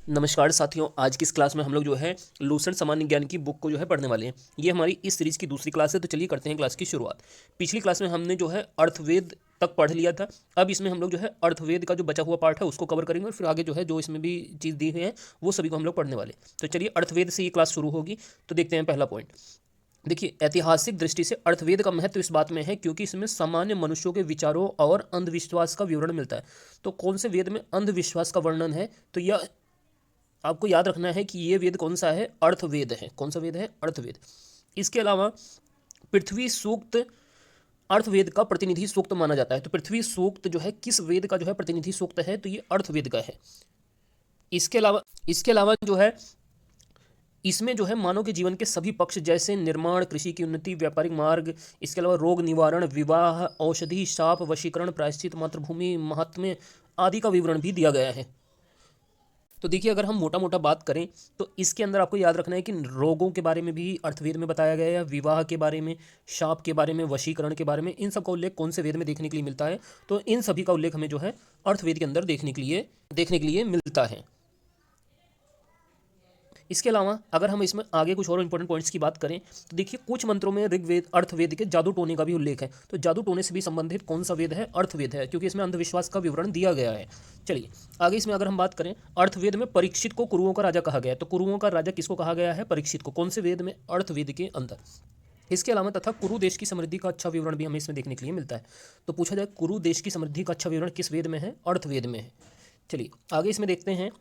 नमस्कार साथियों, आज की इस क्लास में हम लोग जो है लूसेंट सामान्य ज्ञान की बुक को जो है पढ़ने वाले हैं। ये हमारी इस सीरीज की दूसरी क्लास है, तो चलिए करते हैं क्लास की शुरुआत। पिछली क्लास में हमने जो है अर्थवेद तक पढ़ लिया था। अब इसमें हम लोग जो है अर्थवेद का जो बचा हुआ पार्ट है उसको कवर करेंगे और फिर आगे जो है जो इसमें भी चीज़ दी हुई है वो सभी को हम लोग पढ़ने वाले। तो चलिए अर्थवेद से ये क्लास शुरू होगी। तो देखते हैं पहला पॉइंट। देखिए, ऐतिहासिक दृष्टि से अर्थवेद का महत्व इस बात में है क्योंकि इसमें सामान्य मनुष्यों के विचारों और अंधविश्वास का विवरण मिलता है। तो कौन से वेद में अंधविश्वास का वर्णन है? तो यह आपको याद रखना है कि ये वेद कौन सा है? अर्थवेद है। कौन सा वेद है? अर्थवेद। इसके अलावा पृथ्वी सूक्त अर्थवेद का प्रतिनिधि सूक्त माना जाता है। तो पृथ्वी सूक्त जो है किस वेद का जो है प्रतिनिधि सूक्त है? तो ये अर्थवेद का है। इसके अलावा जो है इसमें जो है मानव के जीवन के सभी पक्ष जैसे निर्माण, कृषि की उन्नति, व्यापारिक मार्ग, इसके अलावा रोग निवारण, विवाह, औषधि, शाप, वशीकरण, प्रायश्चित, मातृभूमि, महात्म्य आदि का विवरण भी दिया गया है। तो देखिए, अगर हम मोटा मोटा बात करें तो इसके अंदर आपको याद रखना है कि रोगों के बारे में भी अर्थवेद में बताया गया है, विवाह के बारे में, शाप के बारे में, वशीकरण के बारे में। इन सब का उल्लेख कौन से वेद में देखने के लिए मिलता है? तो इन सभी का उल्लेख हमें जो है अर्थवेद के अंदर देखने के लिए मिलता है। इसके अलावा अगर हम इसमें आगे कुछ और इंपॉर्टेंट पॉइंट्स की बात करें तो देखिए, कुछ मंत्रों में ऋग्वेद अर्थवेद के जादू टोने का भी उल्लेख है। तो जादू टोने से भी संबंधित कौन सा वेद है? अर्थवेद है, क्योंकि इसमें अंधविश्वास का विवरण दिया गया है। चलिए आगे इसमें अगर हम बात करें, अर्थवेद में परीक्षित को कुरुओं का राजा कहा गया है। तो कुरुओं का राजा किसको कहा गया है? परीक्षित को। कौन से वेद में? अर्थवेद के अंदर। इसके अलावा तथा कुरु देश की समृद्धि का अच्छा विवरण भी हमें इसमें देखने के लिए मिलता है। तो पूछा जाए कुरु देश की समृद्धि का अच्छा विवरण किस वेद में है? अर्थवेद में है। चलिए आगे इसमें देखते हैं।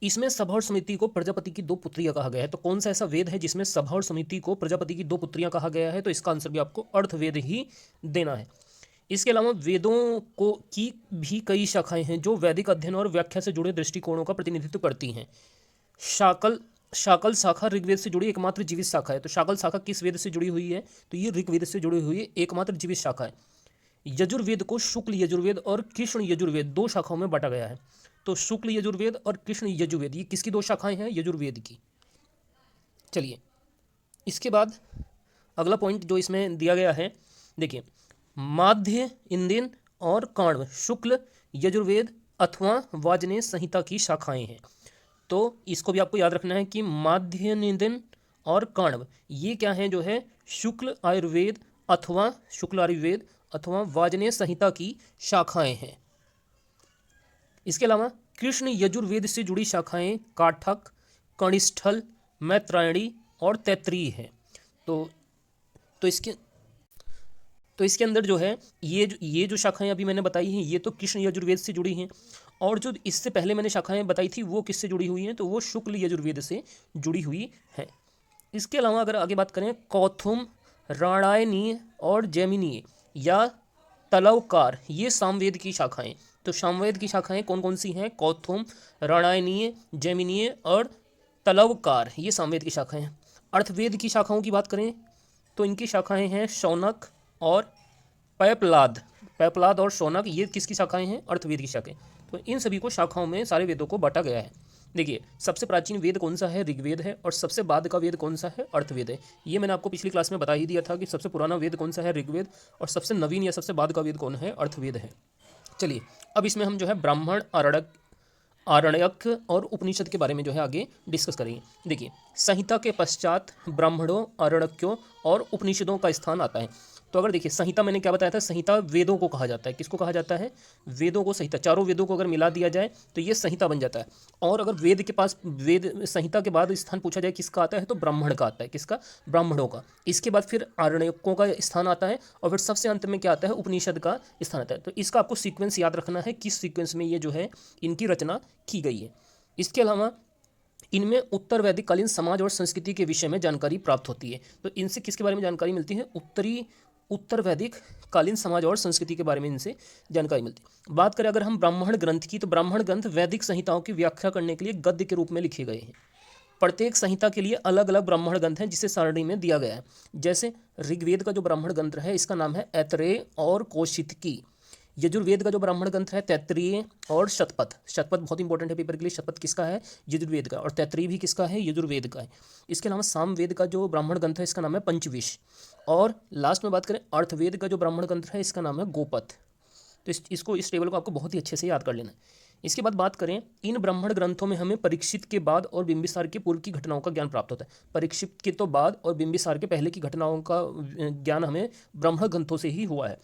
इसमें सभा और समिति को प्रजापति की दो पुत्रियां कहा गया है। तो कौन सा ऐसा वेद है जिसमें सभा और समिति को प्रजापति की दो पुत्रियां कहा गया है? तो इसका आंसर भी आपको अर्थवेद ही देना है। इसके अलावा वेदों को की भी कई शाखाएं हैं जो वैदिक अध्ययन और व्याख्या से जुड़े दृष्टिकोणों का प्रतिनिधित्व करती हैं। शाकल शाकल शाखा ऋग्वेद से जुड़ी एकमात्र जीवित शाखा है। तो शाकल शाखा किस वेद से जुड़ी हुई है? तो ये ऋग्वेद से जुड़ी हुई एकमात्र जीवित शाखा है। यजुर्वेद को शुक्ल यजुर्वेद और कृष्ण यजुर्वेद दो शाखाओं में बांटा गया है। तो शुक्ल यजुर्वेद और कृष्ण यजुर्वेद ये किसकी दो शाखाएं हैं? यजुर्वेद की। चलिए इसके बाद अगला पॉइंट जो इसमें दिया गया है, देखिए, माध्य इंदिन और काण्व शुक्ल यजुर्वेद अथवा वाजने संहिता की शाखाएं हैं। तो इसको भी आपको याद रखना है कि माध्य निंदन और काण्व ये क्या है? जो है शुक्ल आयुर्वेद अथवा वाजनेय संहिता की शाखाएं हैं। इसके अलावा कृष्ण यजुर्वेद से जुड़ी शाखाएं काठक, कनिष्ठल, मैत्रायणी और तैत्रीय हैं। तो तो इसके तो इसके अंदर जो है ये जो शाखाएं अभी मैंने बताई हैं ये तो कृष्ण यजुर्वेद से जुड़ी हैं, और जो इससे पहले मैंने शाखाएं बताई थी वो किससे जुड़ी हुई हैं? तो वो शुक्ल यजुर्वेद से जुड़ी हुई हैं। इसके अलावा अगर आगे बात करें, कौथुम, राणायनीय और जैमिनीय या तलवकार ये सामवेद की शाखाएं। तो सामवेद की शाखाएं कौन कौन सी हैं? कौथुम, राणायनीय, जैमिनीय और तलवकार ये सामवेद की शाखाएं हैं। अर्थवेद की शाखाओं की बात करें तो इनकी शाखाएं हैं शौनक और पैपलाद और शौनक ये किसकी शाखाएं हैं? अर्थवेद की शाखाएं। तो इन सभी को शाखाओं में सारे वेदों को बांटा गया है। देखिए, सबसे प्राचीन वेद कौन सा है? ऋग्वेद है। और सबसे बाद का वेद कौन सा है? अर्थवेद है। ये मैंने आपको पिछली क्लास में बता ही दिया था कि सबसे पुराना वेद कौन सा है? ऋग्वेद। और सबसे नवीन या सबसे बाद का वेद कौन है? अर्थवेद है। चलिए अब इसमें हम जो है ब्राह्मण, आरण्यक और उपनिषद के बारे में जो है आगे डिस्कस करेंगे। देखिए, संहिता के पश्चात ब्राह्मणों, आरण्यकों और उपनिषदों का स्थान आता है। तो अगर देखिए, संहिता मैंने क्या बताया था? संहिता वेदों को कहा जाता है। किसको कहा जाता है? वेदों को। संहिता चारों वेदों को अगर मिला दिया जाए तो ये संहिता बन जाता है। और अगर वेद के पास वेद संहिता के बाद स्थान पूछा जाए किसका आता है? तो ब्राह्मण का आता है। किसका? ब्राह्मणों का। इसके बाद फिर आरण्यकों का स्थान आता है और फिर सबसे अंत में क्या आता है? उपनिषद का स्थान आता है। तो इसका आपको सीक्वेंस याद रखना है, किस सीक्वेंस में ये जो है इनकी रचना की गई है। इसके अलावा इनमें उत्तर वैदिक कालीन समाज और संस्कृति के विषय में जानकारी प्राप्त होती है। तो इनसे किसके बारे में जानकारी मिलती है? उत्तर वैदिक कालीन समाज और संस्कृति के बारे में इनसे जानकारी मिलती है। बात करें अगर हम ब्राह्मण ग्रंथ की, तो ब्राह्मण ग्रंथ वैदिक संहिताओं की व्याख्या करने के लिए गद्य के रूप में लिखे गए हैं। प्रत्येक संहिता के लिए अलग अलग ब्राह्मण ग्रंथ हैं जिसे सारणी में दिया गया है। जैसे ऋग्वेद का जो ब्राह्मण ग्रंथ है इसका नाम है ऐतरेय और कौशितकी। यजुर्वेद का जो ब्राह्मण ग्रंथ है तैत्रीय और शतपथ बहुत इंपॉर्टेंट है पेपर के लिए। शतपथ किसका है? यजुर्वेद का। और तैत्रीय भी किसका है? यजुर्वेद का है। इसके अलावा सामवेद का जो ब्राह्मण ग्रंथ है इसका नाम है पंचविश। और लास्ट में बात करें अर्थवेद का जो ब्राह्मण ग्रंथ है इसका नाम है गोपथ। तो इस टेबल को आपको बहुत ही अच्छे से याद कर लेना है। इसके बाद बात करें, इन ब्राह्मण ग्रंथों में हमें परीक्षित के बाद और बिंबिसार के पूर्व की घटनाओं का ज्ञान प्राप्त होता है। परीक्षित के तो बाद और बिंबिसार के पहले की घटनाओं का ज्ञान हमें ब्राह्मण ग्रंथों से ही हुआ है।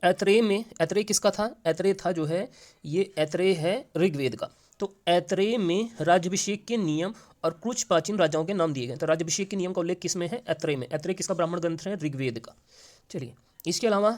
ऐत्रेय में, ऐत्रेय किसका था? ऐत्रेय था जो है, ये ऐत्रेय है ऋग्वेद का। तो ऐत्रेय में राज्याभिषेक के नियम और कुछ प्राचीन राजाओं के नाम दिए गए। तो राज्याभिषेक के नियम का उल्लेख किस में है? ऐत्रेय में। ऐत्रेय किसका ब्राह्मण ग्रंथ है? ऋग्वेद का। चलिए, इसके अलावा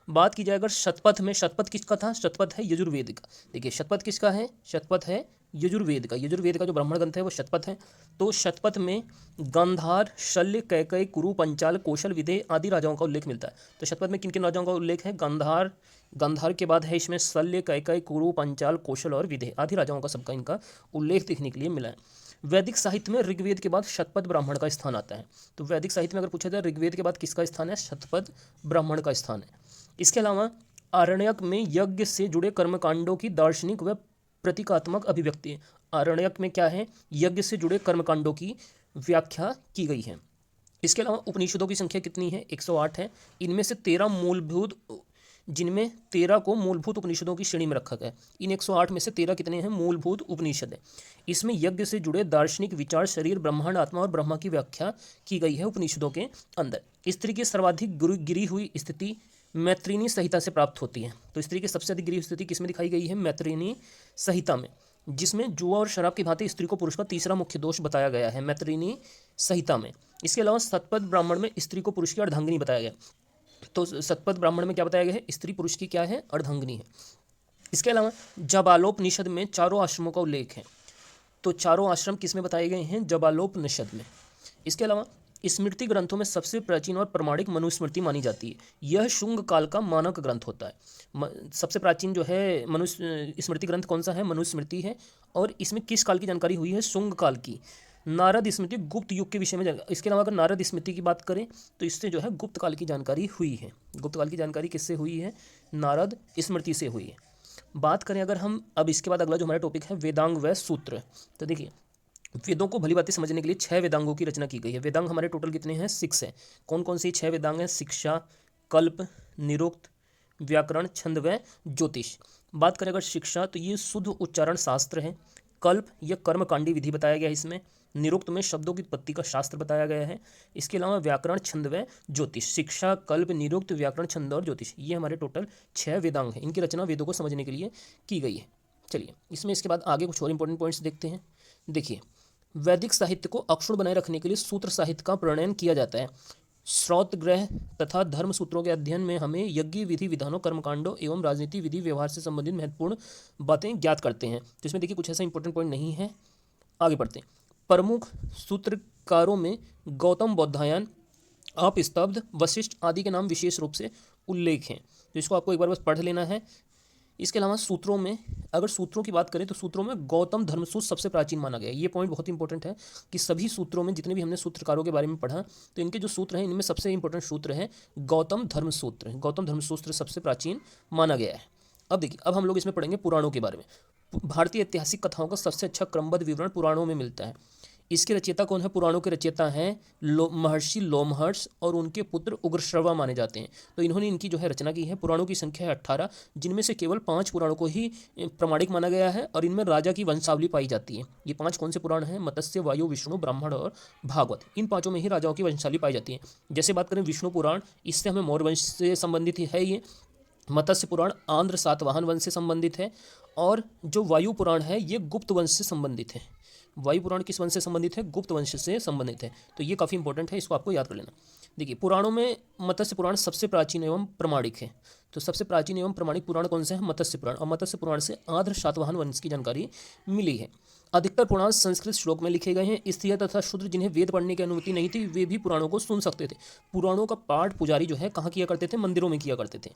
बात की जाए अगर शतपथ में, शतपथ किसका था? शतपथ है यजुर्वेद का। देखिए, शतपथ किसका है? शतपथ है यजुर्वेद का। यजुर्वेद का जो ब्राह्मण ग्रंथ है वो शतपथ है। तो शतपथ में गांधार, शल्य, कैकय, कुरु, पंचाल, कौशल, विदेह आदि राजाओं का उल्लेख मिलता है। तो शतपथ में किन किन राजाओं का उल्लेख है? गांधार, गांधार के बाद है इसमें शल्य, कैकय, कुरु, पंचाल, कौशल और विदेह आदि राजाओं का सबका इनका उल्लेख देखने के लिए मिला है। वैदिक साहित्य में ऋग्वेद के बाद शतपथ ब्राह्मण का स्थान आता है। तो वैदिक साहित्य में अगर पूछा जाए ऋग्वेद के बाद किसका स्थान है? शतपथ ब्राह्मण का स्थान है। इसके अलावा आरण्यक में यज्ञ से जुड़े कर्मकांडों की दार्शनिक व प्रतीकात्मक अभिव्यक्ति है। आरण्यक में क्या है? यज्ञ से जुड़े कर्मकांडों की व्याख्या की गई है। इसके अलावा उपनिषदों की संख्या कितनी है? 108 है। इनमें से 13 मूलभूत, जिनमें 13 को मूलभूत उपनिषदों की श्रेणी में रखा गया है। इन 108 में से 13 कितने हैं? मूलभूत उपनिषद है। इसमें यज्ञ से जुड़े दार्शनिक विचार, शरीर, ब्रह्मांड, आत्मा और ब्रह्मा की व्याख्या की गई है उपनिषदों के अंदर। स्त्री की सर्वाधिक गिरी हुई स्थिति मैत्रिणी संहिता से प्राप्त होती है। तो स्त्री की सबसे अधिक गिरी हुई स्थिति किसमें दिखाई गई है? मैत्रिणी संहिता में, जिसमें जुआ और शराब की भांति स्त्री को पुरुष का तीसरा मुख्य दोष बताया गया है मैत्रिणी संहिता में। इसके अलावा शतपथ ब्राह्मण में स्त्री को पुरुष की अर्धांगिनी बताया गया। तो शतपथ ब्राह्मण में क्या बताया गया है? स्त्री पुरुष की क्या है? अर्धांगिनी है। इसके अलावा जबालोपनिषद में चारों आश्रमों का उल्लेख है। तो चारों आश्रम किसमें बताए गए हैं? जबालोपनिषद में। इसके अलावा स्मृति ग्रंथों में सबसे प्राचीन और प्रमाणिक मनुस्मृति मानी जाती है। यह शुंग काल का मानक ग्रंथ होता है। सबसे प्राचीन जो है स्मृति ग्रंथ कौन सा है? मनुस्मृति है। और इसमें किस काल की जानकारी हुई है? शुंग काल की। नारद स्मृति गुप्त युग के विषय में। इसके अलावा अगर नारद स्मृति की बात करें तो इससे जो है गुप्त काल की जानकारी हुई है। गुप्त काल की जानकारी किससे हुई है? नारद स्मृति से हुई है। बात करें अगर हम अब इसके बाद अगला जो हमारा टॉपिक है वेदांग व सूत्र। तो देखिए, वेदों को भली बातें समझने के लिए 6 वेदांगों की रचना की गई है। वेदांग हमारे टोटल कितने हैं? 6 हैं। कौन कौन सी 6 वेदांग हैं? शिक्षा, कल्प, निरुक्त, व्याकरण, छंद व ज्योतिष। बात करें अगर शिक्षा तो ये शुद्ध उच्चारण शास्त्र है। कल्प यह कर्मकांडी विधि बताया गया है इसमें। निरुक्त में शब्दों की उत्पत्ति का शास्त्र बताया गया है। इसके अलावा व्याकरण, छंद व ज्योतिष। शिक्षा, कल्प, निरुक्त, व्याकरण, छंद और ज्योतिष, ये हमारे टोटल 6 वेदांग हैं। इनकी रचना वेदों को समझने के लिए की गई है। चलिए, इसमें इसके बाद आगे कुछ और इंपॉर्टेंट पॉइंट्स देखते हैं। देखिए, वैदिक साहित्य को अक्षुण्ण बनाए रखने के लिए सूत्र साहित्य का प्रणयन किया जाता है। श्रौत ग्रह तथा धर्म सूत्रों के अध्ययन में हमें यज्ञ विधि विधानों, कर्मकांडों एवं राजनीति विधि व्यवहार से संबंधित महत्वपूर्ण बातें ज्ञात करते हैं। तो इसमें देखिए कुछ ऐसा इंपॉर्टेंट पॉइंट नहीं है। आगे बढ़ते हैं। प्रमुख सूत्रकारों में गौतम, बौधायन, अपस्तब्ध, वशिष्ठ आदि के नाम विशेष रूप से उल्लेख हैं। तो इसको आपको एक बार बस पढ़ लेना है। इसके अलावा सूत्रों में, अगर सूत्रों की बात करें तो सूत्रों में गौतम धर्मसूत्र सबसे प्राचीन माना गया है। ये पॉइंट बहुत इंपॉर्टेंट है कि सभी सूत्रों में जितने भी हमने सूत्रकारों के बारे में पढ़ा तो इनके जो सूत्र हैं इनमें सबसे इंपॉर्टेंट सूत्र है गौतम धर्मसूत्र। गौतम धर्मसूत्र सबसे प्राचीन माना गया है। अब देखिए, अब हम लोग इसमें पढ़ेंगे पुराणों के बारे में। भारतीय ऐतिहासिक कथाओं का सबसे अच्छा क्रमबद्ध विवरण पुराणों में मिलता है। इसके रचयिता कौन है? पुराणों के रचयिता हैं महर्षि लोमहर्ष और उनके पुत्र उग्रश्रवा माने जाते हैं। तो इन्होंने इनकी जो है रचना की है। पुराणों की संख्या है 18, जिनमें से केवल 5 पुराणों को ही प्रमाणिक माना गया है और इनमें राजा की वंशावली पाई जाती है। ये 5 कौन से पुराण हैं? मत्स्य, वायु, विष्णु, ब्राह्मण और भागवत। इन 5 में ही राजाओं की वंशावली पाई जाती है। जैसे बात करें विष्णु पुराण, इससे हमें मौर्य वंश से संबंधित है ये। मत्स्य पुराण आंध्र सातवाहन वंश से संबंधित है। और जो वायु पुराण है ये गुप्त वंश से संबंधित है। वायु पुराण किस वंश से संबंधित है? गुप्त वंश से संबंधित है। तो ये काफ़ी इंपॉर्टेंट है, इसको आपको याद कर लेना। देखिए, पुराणों में मत्स्य पुराण सबसे प्राचीन एवं प्रमाणिक है। तो सबसे प्राचीन एवं प्रमाणिक पुराण कौन सा है? मत्स्य पुराण। और मत्स्य पुराण से आंध्र सातवाहन वंश की जानकारी मिली है। अधिकतर पुराण संस्कृत श्लोक में लिखे गए हैं। स्त्रियां तथा शूद्र जिन्हें वेद पढ़ने की अनुमति नहीं थी वे भी पुराणों को सुन सकते थे। पुराणों का पाठ पुजारी जो है कहाँ किया करते थे? मंदिरों में किया करते थे।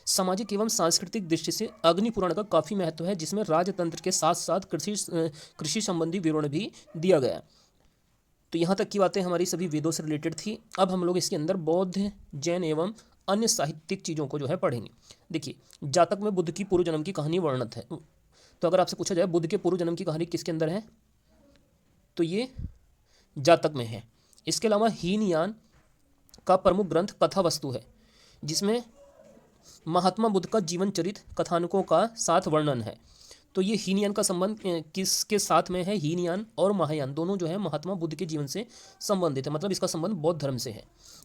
सामाजिक एवं सांस्कृतिक दृष्टि से अग्नि पुराण का काफ़ी महत्व है, जिसमें राजतंत्र के साथ साथ कृषि संबंधी विवरण भी दिया गया। तो यहाँ तक की बातें हमारी सभी वेदों से रिलेटेड थी। अब हम लोग इसके अंदर बौद्ध, जैन एवं अन्य साहित्यिक चीज़ों को जो है पढ़ेंगे। देखिए, जातक में बुद्ध की पूर्व जन्म की कहानी वर्णित है। तो अगर आपसे पूछा जाए बुद्ध के पूर्व जन्म की कहानी किसके अंदर है, तो ये जातक में है। इसके अलावा हीनयान का प्रमुख ग्रंथ कथा वस्तु है, जिसमें महात्मा बुद्ध का जीवन चरित्र कथानकों का साथ वर्णन है। तो ये हीनयान का संबंध किसके साथ में है? हीनयान और महायान दोनों जो है महात्मा बुद्ध के जीवन से संबंधित है, मतलब इसका संबंध बौद्ध धर्म से है।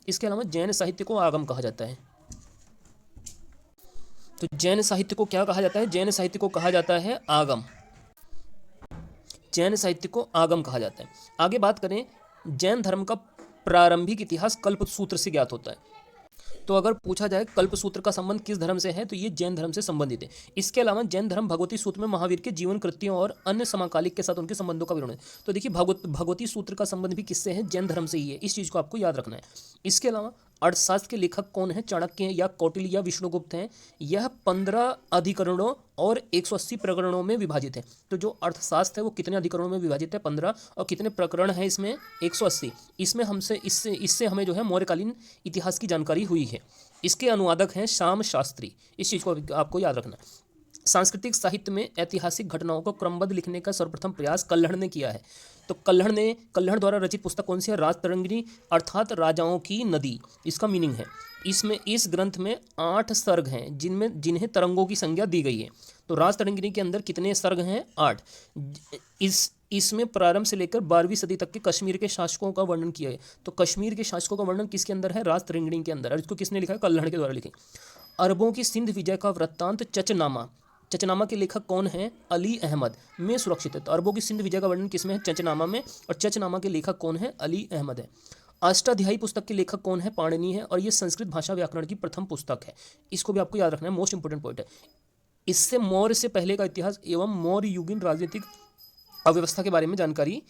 इसके अलावा जैन साहित्य को आगम कहा जाता है। तो जैन साहित्य को क्या कहा जाता है? जैन साहित्य को कहा जाता है आगम। जैन साहित्य को आगम कहा जाता है। आगे बात करें, जैन धर्म का प्रारंभिक इतिहास कल्पसूत्र से ज्ञात होता है। तो अगर पूछा जाए कल्पसूत्र का संबंध किस धर्म से है, तो ये जैन धर्म से संबंधित है। इसके अलावा जैन धर्म भगवती सूत्र में महावीर के जीवन कृत्यों और अन्य समकालिक के साथ उनके संबंधों का विवरण है। तो देखिए भगवती सूत्र का संबंध भी किससे है? जैन धर्म से ही है। इस चीज़ को आपको याद रखना है। इसके अलावा अर्थशास्त्र के लेखक कौन है? चाणक्य या कौटिल्य या विष्णुगुप्त हैं। यह 15 अधिकरणों और 180 प्रकरणों में विभाजित है। तो जो अर्थशास्त्र है वो कितने अधिकरणों में विभाजित है? 15। और कितने प्रकरण हैं इसमें? 180। इसमें इससे हमें जो है मौर्यकालीन इतिहास की जानकारी हुई है। इसके अनुवादक हैं श्याम शास्त्री। इस चीज़ को आपको याद रखना है। सांस्कृतिक साहित्य में ऐतिहासिक घटनाओं को क्रमबद्ध लिखने का सर्वप्रथम प्रयास कल्हड़ ने किया है। तो कल्हड़ द्वारा रचित पुस्तक कौन सी है? राजतरंगिणी अर्थात राजाओं की नदी, इसका मीनिंग है। इस ग्रंथ में 8 सर्ग हैं जिन्हें तरंगों की संज्ञा दी गई है। तो राजतरंगिणी के अंदर कितने सर्ग हैं? 8। इसमें प्रारंभ से लेकर 12वीं सदी तक के कश्मीर के शासकों का वर्णन किया है। तो कश्मीर के शासकों का वर्णन किसके अंदर है? राजतरंगिणी के अंदर। और इसको किसने लिखा है? कल्हड़ के द्वारा लिखी। अरबों की सिंध विजय का वृत्तांत चचनामा के लेखक कौन हैं? अली अहमद में सुरक्षित है। तो अरबों की सिंध विजय का वर्णन किसमें है? चचनामा में। और चचनामा के लेखक कौन है? अली अहमद है। अष्टाध्यायी पुस्तक के लेखक कौन है? पाणिनि है। और ये संस्कृत भाषा व्याकरण की प्रथम पुस्तक है। इसको भी आपको याद रखना है, मोस्ट इंपोर्टेंट पॉइंट है। इससे मौर्य से पहले का इतिहास एवं मौर्य युगीन राजनीतिक अव्यवस्था के बारे में जानकारी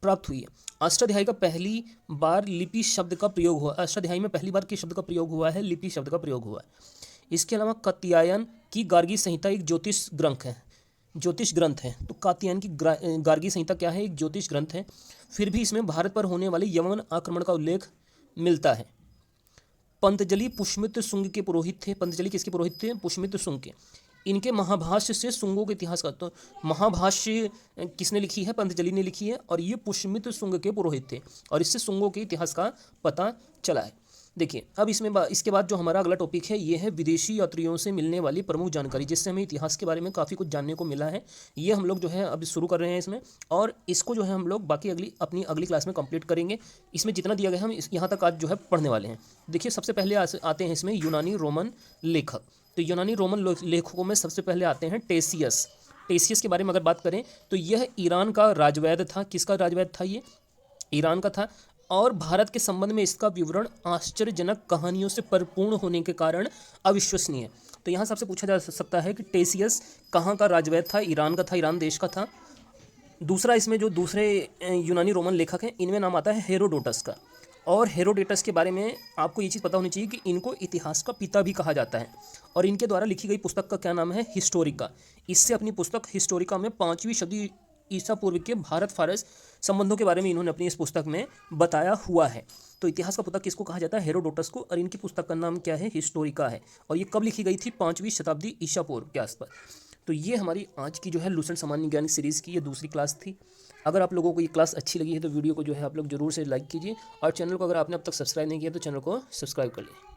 प्राप्त हुई है। अष्टाध्यायी का पहली बार लिपि शब्द का प्रयोग हुआ। अष्टाध्यायी में पहली बार किस शब्द का प्रयोग हुआ है? लिपि शब्द का प्रयोग हुआ है। इसके अलावा कात्यायन की गार्गी संहिता एक ज्योतिष ग्रंथ है। तो कात्यायन की गार्गी संहिता क्या है? एक ज्योतिष ग्रंथ है। फिर भी इसमें भारत पर होने वाले यवन आक्रमण का उल्लेख मिलता है। पंतजलि पुष्यमित्र शुंग के पुरोहित थे। पंतजलि किसके पुरोहित थे? पुष्यमित्र शुंग के। इनके महाभाष्य से शुंगों के इतिहास का, तो महाभाष्य किसने लिखी है? पंतजलि ने लिखी है। और ये पुष्यमित्र शुंग के पुरोहित थे और इससे शुंगों के इतिहास का पता चला है। देखिए अब इसके बाद जो हमारा अगला टॉपिक है ये है विदेशी यात्रियों से मिलने वाली प्रमुख जानकारी, जिससे हमें इतिहास के बारे में काफ़ी कुछ जानने को मिला है। ये हम लोग जो है अब शुरू कर रहे हैं इसमें, और इसको जो है हम लोग बाकी अपनी अगली क्लास में कंप्लीट करेंगे। इसमें जितना दिया गया हम यहाँ तक आज जो है पढ़ने वाले हैं। देखिए सबसे पहले आते हैं इसमें यूनानी रोमन लेखक। तो यूनानी रोमन लेखकों में सबसे पहले आते हैं टेसियस के बारे में अगर बात करें तो यह ईरान का राजवैद्य था। किसका राजवैद्य था? ये ईरान का था। और भारत के संबंध में इसका विवरण आश्चर्यजनक कहानियों से परिपूर्ण होने के कारण अविश्वसनीय है। तो यहाँ सबसे पूछा जा सकता है कि टेसियस कहाँ का राजवैद्य था? ईरान का था, ईरान देश का था। दूसरा इसमें जो दूसरे यूनानी रोमन लेखक हैं इनमें नाम आता है हेरोडोटस का। और हेरोडोटस के बारे में आपको ये चीज़ पता होनी चाहिए कि इनको इतिहास का पिता भी कहा जाता है। और इनके द्वारा लिखी गई पुस्तक का क्या नाम है? हिस्टोरिका। इससे अपनी पुस्तक हिस्टोरिका में 5वीं सदी ईसा पूर्व के भारत फारस संबंधों के बारे में इन्होंने अपनी इस पुस्तक में बताया हुआ है। तो इतिहास का पिता किसको कहा जाता है? हेरोडोटस को। और इनकी पुस्तक का नाम क्या है? हिस्टोरिका है। और ये कब लिखी गई थी? 5वीं शताब्दी ईसा पूर्व के आसपास। तो ये हमारी आज की जो है लुसेंट सामान्य ज्ञान सीरीज़ की ये दूसरी क्लास थी। अगर आप लोगों को ये क्लास अच्छी लगी है तो वीडियो को जो है आप लोग जरूर से लाइक कीजिए, और चैनल को अगर आपने अब तक सब्सक्राइब नहीं किया तो चैनल को सब्सक्राइब कर लीजिए।